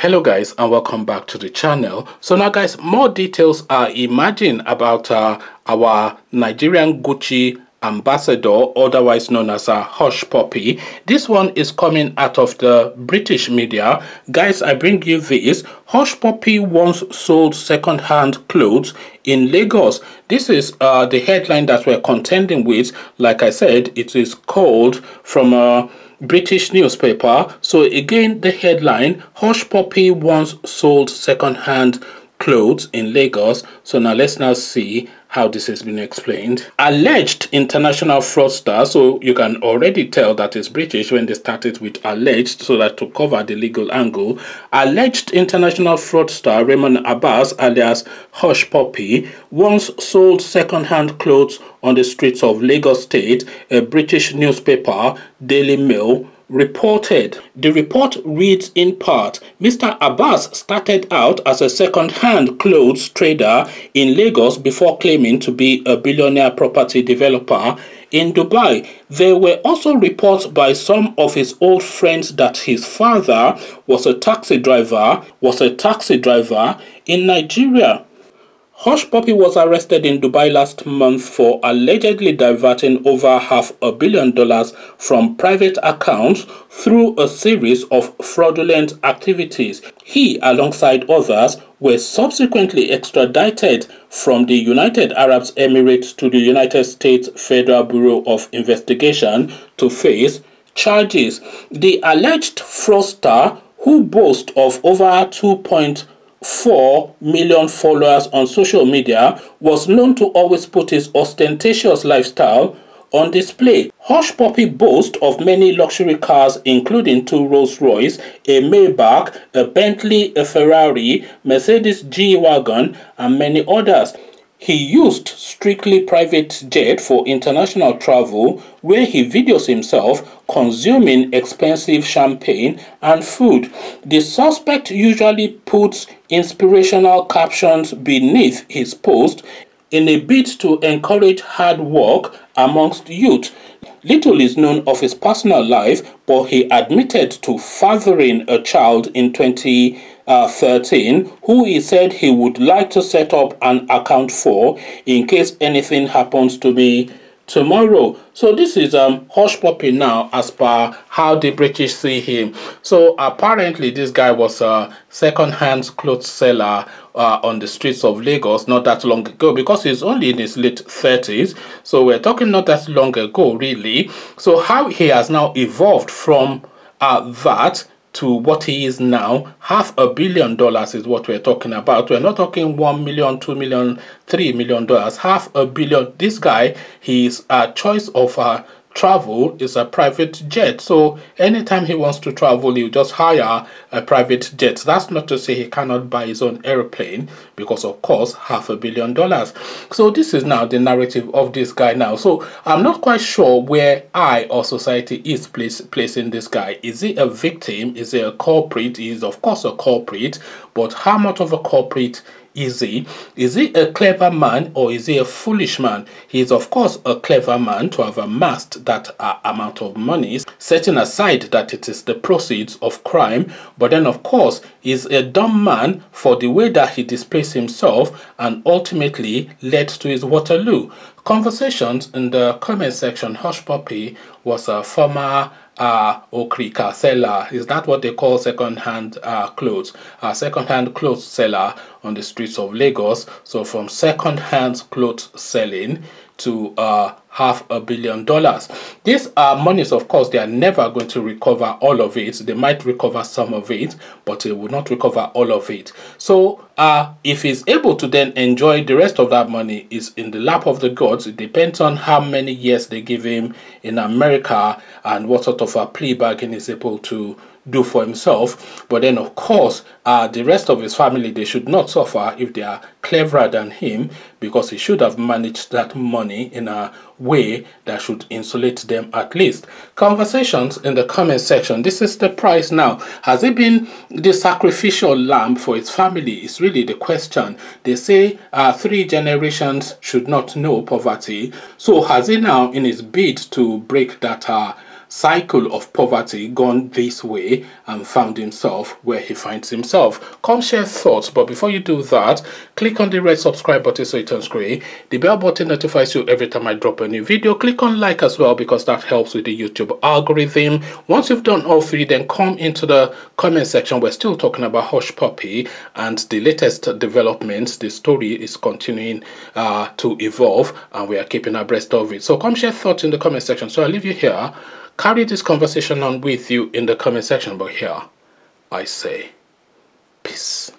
Hello guys, and welcome back to the channel. So now guys, more details are emerging about our Nigerian Gucci ambassador, otherwise known as Hushpuppi. This one is coming out of the British media. Guys, I bring you this. Hushpuppi once sold second-hand clothes in Lagos. This is the headline that we're contending with. Like I said, it is called from a British newspaper. So again, the headline: Hushpuppi once sold second-hand clothes in Lagos. So now let's now see how this has been explained. Alleged international fraudster. So you can already tell that it's British when they started with alleged, so that to cover the legal angle. Alleged international fraudster Raymond Abbas alias Hushpuppi once sold second-hand clothes on the streets of Lagos State, a British newspaper, Daily Mail, reported. The report reads in part: Mr. Abbas started out as a second-hand clothes trader in Lagos before claiming to be a billionaire property developer in Dubai. There were also reports by some of his old friends that his father was a taxi driver in Nigeria. Hushpuppi was arrested in Dubai last month for allegedly diverting over $500 million from private accounts through a series of fraudulent activities. He, alongside others, were subsequently extradited from the United Arab Emirates to the United States Federal Bureau of Investigation to face charges. The alleged fraudster, who boasts of over 2.4 million followers on social media, was known to always put his ostentatious lifestyle on display. Hushpuppi boasts of many luxury cars, including 2 Rolls-Royce, a Maybach, a Bentley, a Ferrari, Mercedes G-Wagon, and many others. He used strictly private jet for international travel, where he videos himself consuming expensive champagne and food. The suspect usually puts inspirational captions beneath his post in a bid to encourage hard work amongst youth. Little is known of his personal life, but he admitted to fathering a child in 2013, who he said he would like to set up an account for in case anything happens to me tomorrow. So this is Hushpuppi now, as per how the British see him. So apparently this guy was a second-hand clothes seller on the streets of Lagos not that long ago, because he's only in his late 30s. So we're talking not that long ago, really. So how he has now evolved from that to what he is now, $500 million is what we're talking about. We're not talking 1 million, 2 million, $3 million, $500 million. This guy, his choice of travel is a private jet. So anytime he wants to travel, he'll just hire a private jet. That's not to say he cannot buy his own airplane, because of course $500 million. So this is now the narrative of this guy now. So I'm not quite sure where I or society is placing this guy. Is he a victim? Is he a culprit? He is of course a culprit, but how much of a culprit is he? Is he a clever man or is he a foolish man? He is of course a clever man to have amassed that amount of money, setting aside that it is the proceeds of crime. But then of course he's a dumb man for the way that he displays himself and ultimately led to his Waterloo. Conversations in the comment section. Hushpuppi was a former okrika seller. Is that what they call second-hand clothes? Second-hand clothes seller on the streets of Lagos. So from second-hand clothes selling to $500 million. These monies, of course, they are never going to recover all of it. They might recover some of it, but they will not recover all of it. So if he's able to then enjoy the rest of that money, is in the lap of the gods. It depends on how many years they give him in America and what sort of a plea bargain he's able to do for himself. But then of course the rest of his family, they should not suffer if they are cleverer than him, because he should have managed that money in a way that should insulate them at least. Conversations in the comment section. This is the price now. Has he been the sacrificial lamb for his family? Is really the question. They say 3 generations should not know poverty. So has he now, in his bid to break that cycle of poverty gone this way and found himself where he finds himself. Come share thoughts, but before you do that, click on the red subscribe button so it turns grey. The bell button notifies you every time I drop a new video. Click on like as well because that helps with the YouTube algorithm. Once you've done all three, then come into the comment section. We're still talking about Hush Puppy and the latest developments. The story is continuing to evolve and we are keeping abreast of it. So come share thoughts in the comment section. So I'll leave you here. Carry this conversation on with you in the comment section, but here I say peace.